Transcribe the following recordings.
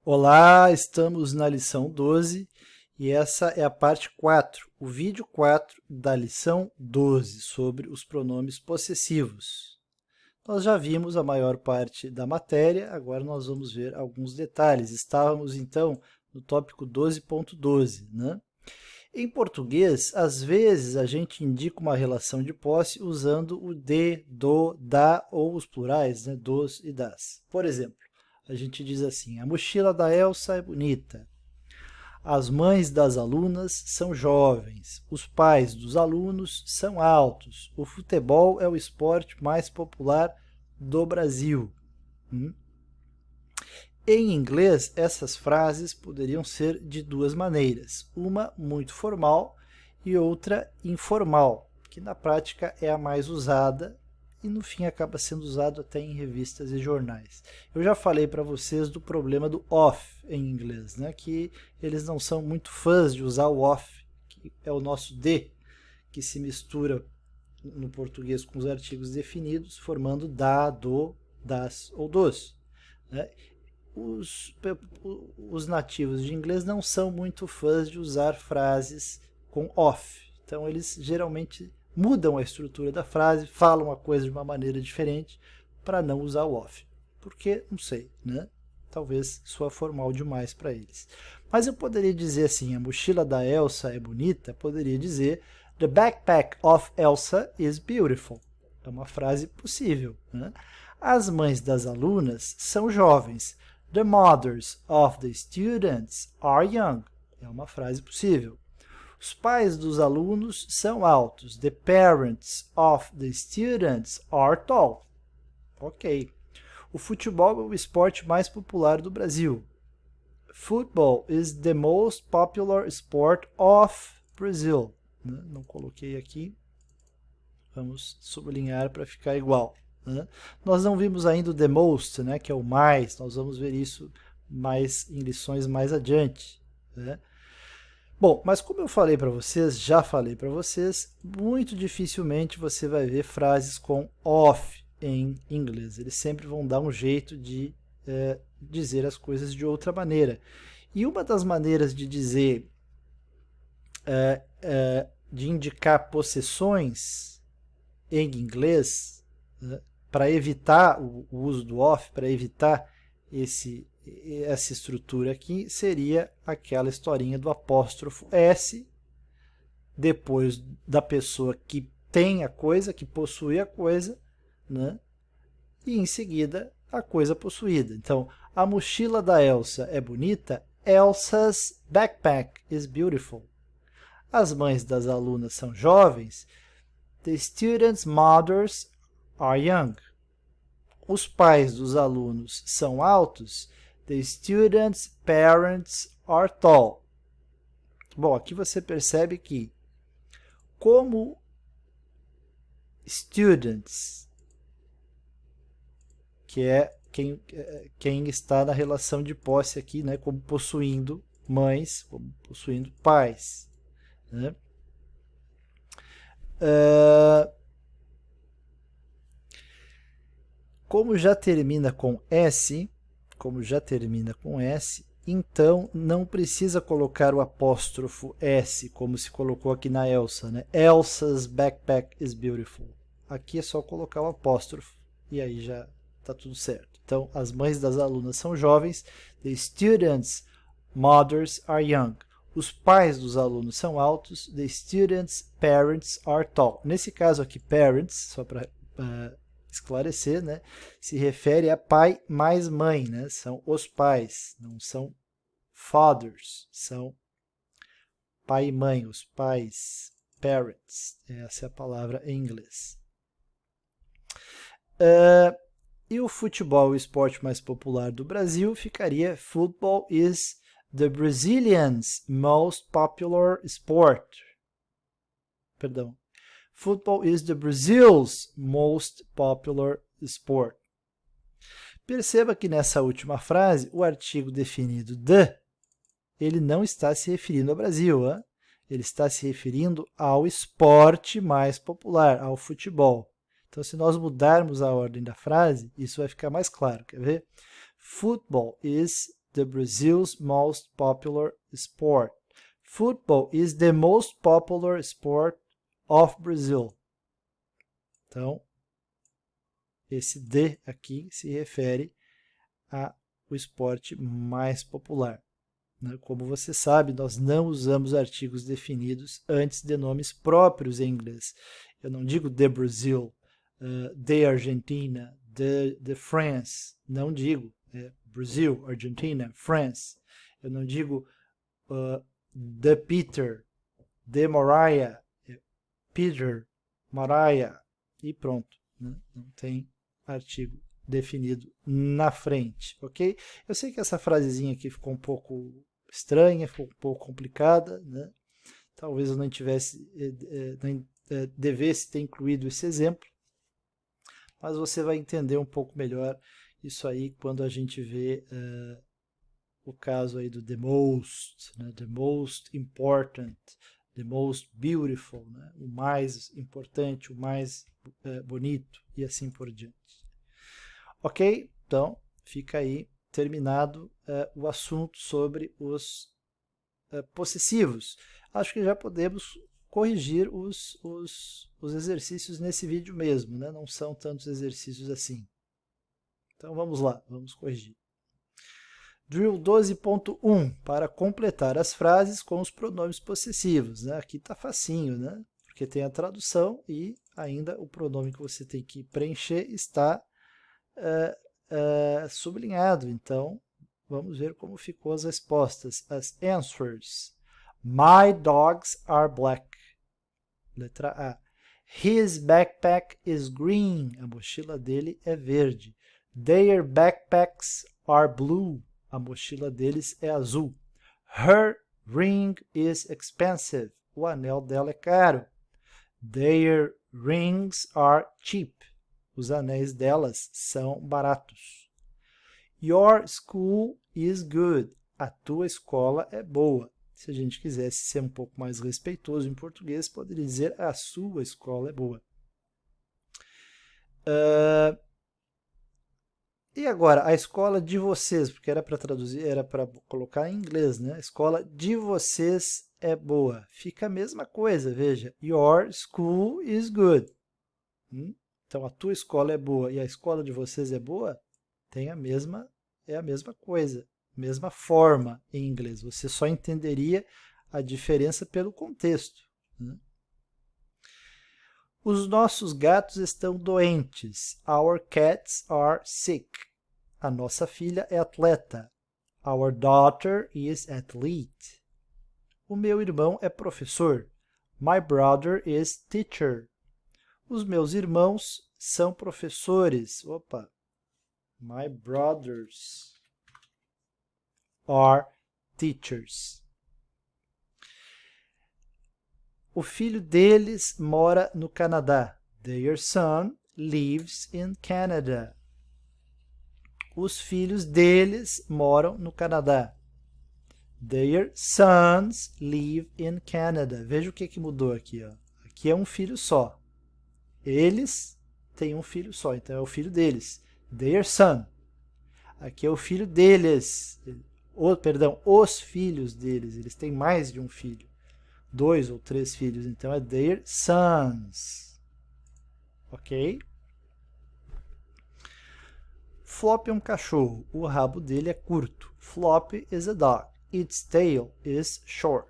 Olá, estamos na lição 12 e essa é a parte 4, o vídeo 4 da lição 12 sobre os pronomes possessivos. Nós já vimos a maior parte da matéria, agora nós vamos ver alguns detalhes. Estávamos então no tópico 12.12, né? Em português, às vezes a gente indica uma relação de posse usando o de, do, da ou os plurais, né? Dos e das. Por exemplo, a gente diz assim: a mochila da Elsa é bonita. As mães das alunas são jovens. Os pais dos alunos são altos. O futebol é o esporte mais popular do Brasil. Em inglês, essas frases poderiam ser de duas maneiras. Uma muito formal e outra informal, que na prática é a mais usada e no fim acaba sendo usado até em revistas e jornais. Eu já falei para vocês do problema do off em inglês, né? Que eles não são muito fãs de usar o off, que é o nosso de, que se mistura no português com os artigos definidos, formando da, do, das ou dos. Né? Os nativos de inglês não são muito fãs de usar frases com off. Então, eles geralmente mudam a estrutura da frase, falam a coisa de uma maneira diferente para não usar o off. Porque, não sei, né? Talvez soa formal demais para eles. Mas eu poderia dizer assim, a mochila da Elsa é bonita, poderia dizer The backpack of Elsa is beautiful. É uma frase possível, né? As mães das alunas são jovens. The mothers of the students are young. É uma frase possível. Os pais dos alunos são altos. The parents of the students are tall. Ok. O futebol é o esporte mais popular do Brasil. Football is the most popular sport of Brazil. Não coloquei aqui. Vamos sublinhar para ficar igual. Né? Nós não vimos ainda o the most, né, que é o mais, nós vamos ver isso mais em lições mais adiante. Né? Bom, mas como eu falei para vocês, já falei para vocês, muito dificilmente você vai ver frases com off em inglês. Eles sempre vão dar um jeito de dizer as coisas de outra maneira. E uma das maneiras de dizer, de indicar possessões em inglês, né, para evitar o uso do off, para evitar essa estrutura aqui, seria aquela historinha do apóstrofo S, depois da pessoa que tem a coisa, que possui a coisa, né? E em seguida a coisa possuída. Então, a mochila da Elsa é bonita, Elsa's backpack is beautiful. As mães das alunas são jovens, the students' mothers are young. Os pais dos alunos são altos, the students' parents are tall. Bom, aqui você percebe que como students, que é quem está na relação de posse aqui, né, como possuindo mães, como possuindo pais. Né? Como já termina com S, então não precisa colocar o apóstrofo S, como se colocou aqui na Elsa, né? Elsa's backpack is beautiful. Aqui é só colocar o apóstrofo e aí já está tudo certo. Então, as mães das alunas são jovens, the students' mothers are young. Os pais dos alunos são altos, the students' parents are tall. Nesse caso aqui, parents, só para esclarecer, né, se refere a pai mais mãe, né, são os pais, não são fathers, são pai e mãe, os pais, parents, essa é a palavra em inglês. E o futebol, o esporte mais popular do Brasil, ficaria football is the Brazilians' most popular sport. Perdão. Football is the Brazil's most popular sport. Perceba que nessa última frase, o artigo definido the, ele não está se referindo ao Brasil, hein? Ele está se referindo ao esporte mais popular, ao futebol. Então, se nós mudarmos a ordem da frase, isso vai ficar mais claro. Quer ver? Football is the Brazil's most popular sport. Football is the most popular sport of Brazil. Então, esse the aqui se refere ao esporte mais popular. Como você sabe, nós não usamos artigos definidos antes de nomes próprios em inglês. Eu não digo the Brazil, the Argentina, the France. Não digo Brasil, Argentina, France. Eu não digo the Peter, the Mariah, Peter, Mariah, e pronto. Não tem artigo definido na frente, ok? Eu sei que essa frasezinha aqui ficou um pouco estranha, ficou um pouco complicada, né? Talvez eu não devesse ter incluído esse exemplo, mas você vai entender um pouco melhor isso aí quando a gente vê o caso aí do the most, né? The most important, the most beautiful, né? O mais importante, o mais bonito e assim por diante. Ok? Então, fica aí terminado o assunto sobre os possessivos. Acho que já podemos corrigir os exercícios nesse vídeo mesmo, né? Não são tantos exercícios assim. Então vamos lá, vamos corrigir. Drill 12.1, para completar as frases com os pronomes possessivos, né? Aqui está facinho, né? Porque tem a tradução e ainda o pronome que você tem que preencher está sublinhado. Então, vamos ver como ficou as respostas. As answers. My dogs are black. Letra A. His backpack is green. A mochila dele é verde. Their backpacks are blue. A mochila deles é azul. Her ring is expensive. O anel dela é caro. Their rings are cheap. Os anéis delas são baratos. Your school is good. A tua escola é boa. Se a gente quisesse ser um pouco mais respeitoso em português, poderia dizer a sua escola é boa. E agora, a escola de vocês, porque era para traduzir, era para colocar em inglês, né? A escola de vocês é boa. Fica a mesma coisa, veja. Your school is good. Então, a tua escola é boa e a escola de vocês é boa, é a mesma coisa, mesma forma em inglês. Você só entenderia a diferença pelo contexto. Os nossos gatos estão doentes. Our cats are sick. A nossa filha é atleta. Our daughter is athlete. O meu irmão é professor. My brother is teacher. Os meus irmãos são professores. Opa! My brothers are teachers. O filho deles mora no Canadá. Their son lives in Canada. Os filhos deles moram no Canadá. Their sons live in Canada. Veja o que mudou aqui. Ó. Aqui é um filho só. Eles têm um filho só, então é o filho deles. Their son. Aqui é o filho deles. Os filhos deles. Eles têm mais de um filho. 2 ou 3 filhos, então é their sons. Ok? Flop é um cachorro. O rabo dele é curto. Flop is a dog. Its tail is short.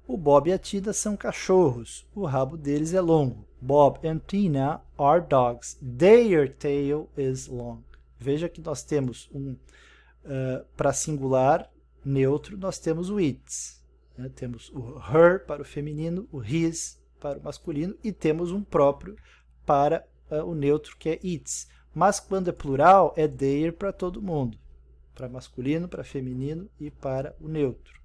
O Bob e a Tina são cachorros. O rabo deles é longo. Bob and Tina are dogs. Their tail is long. Veja que nós temos para singular, neutro, nós temos o its. Né? Temos o her para o feminino, o his para o masculino e temos um próprio para o neutro, que é its. Mas quando é plural, é their para todo mundo. Para masculino, para feminino e para o neutro.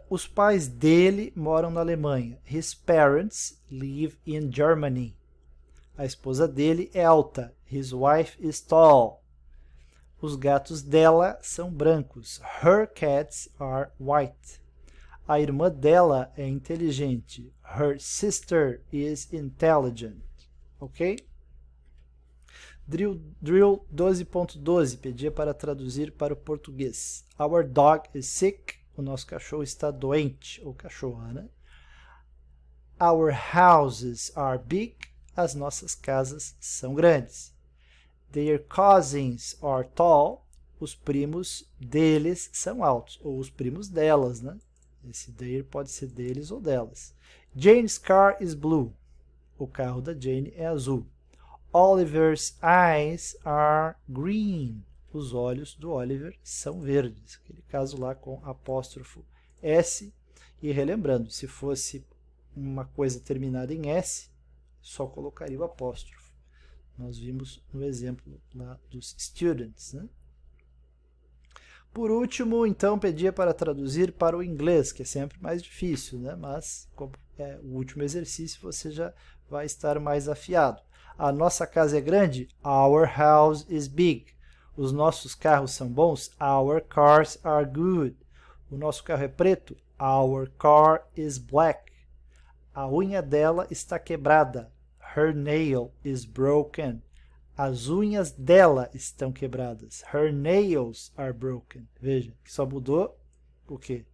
Os pais dele moram na Alemanha. His parents live in Germany. A esposa dele é alta. His wife is tall. Os gatos dela são brancos. Her cats are white. A irmã dela é inteligente. Her sister is intelligent. Ok? Drill 12.12 pedia para traduzir para o português. Our dog is sick. O nosso cachorro está doente, ou cachorra, né? Our houses are big. As nossas casas são grandes. Their cousins are tall. Os primos deles são altos, ou os primos delas, né? Esse their pode ser deles ou delas. Jane's car is blue. O carro da Jane é azul. Oliver's eyes are green. Os olhos do Oliver são verdes. Aquele caso lá com apóstrofo S. E relembrando, se fosse uma coisa terminada em S, só colocaria o apóstrofo. Nós vimos no exemplo lá dos students, né? Por último, então, pedia para traduzir para o inglês, que é sempre mais difícil, né? Mas, como é o último exercício, você já vai estar mais afiado. A nossa casa é grande? Our house is big. Os nossos carros são bons? Our cars are good. O nosso carro é preto? Our car is black. A unha dela está quebrada. Her nail is broken. As unhas dela estão quebradas. Her nails are broken. Veja, que só mudou o quê?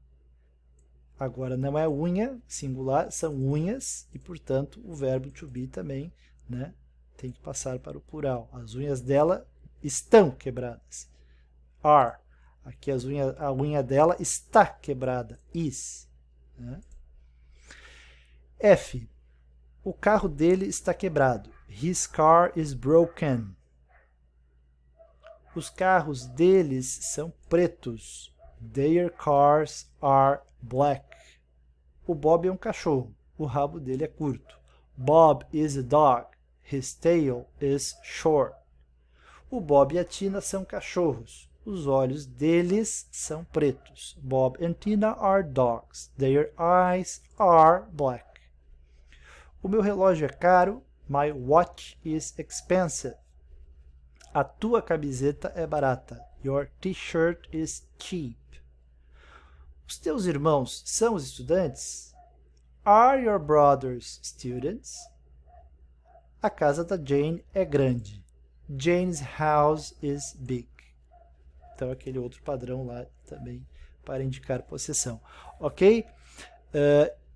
Agora não é unha singular, são unhas e, portanto, o verbo to be também, né, tem que passar para o plural. As unhas dela estão quebradas. Are. Aqui a unha dela está quebrada. Is. Né? F. O carro dele está quebrado. His car is broken. Os carros deles são pretos. Their cars are black. O Bob é um cachorro. O rabo dele é curto. Bob is a dog. His tail is short. O Bob e a Tina são cachorros. Os olhos deles são pretos. Bob and Tina are dogs. Their eyes are black. O meu relógio é caro. My watch is expensive. A tua camiseta é barata. Your t-shirt is cheap. Os teus irmãos são os estudantes? Are your brothers students? A casa da Jane é grande. Jane's house is big. Então, aquele outro padrão lá também para indicar possessão. Ok?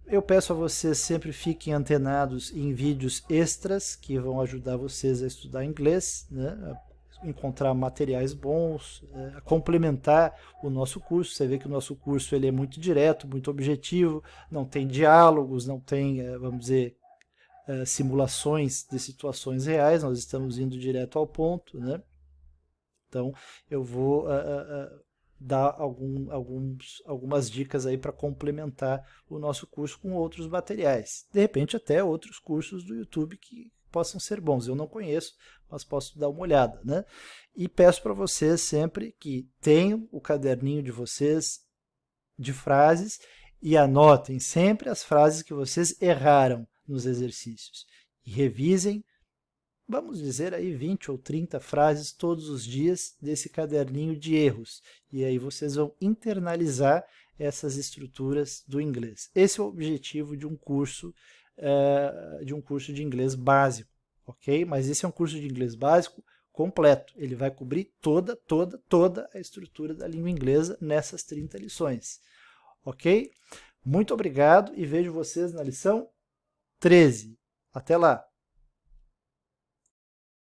Eu peço a vocês sempre fiquem antenados em vídeos extras que vão ajudar vocês a estudar inglês, né? Encontrar materiais bons, complementar o nosso curso. Você vê que o nosso curso ele é muito direto, muito objetivo, não tem diálogos, não tem, vamos dizer, simulações de situações reais, nós estamos indo direto ao ponto, né? Então, eu vou dar algumas dicas aí para complementar o nosso curso com outros materiais. De repente, até outros cursos do YouTube que possam ser bons. Eu não conheço, mas posso dar uma olhada, né? E peço para vocês sempre que tenham o caderninho de vocês de frases e anotem sempre as frases que vocês erraram nos exercícios. E revisem, vamos dizer aí 20 ou 30 frases todos os dias desse caderninho de erros. E aí vocês vão internalizar essas estruturas do inglês. Esse é o objetivo de um curso de inglês básico, ok? Mas esse é um curso de inglês básico completo. Ele vai cobrir toda a estrutura da língua inglesa nessas 30 lições, ok? Muito obrigado e vejo vocês na lição 13. Até lá!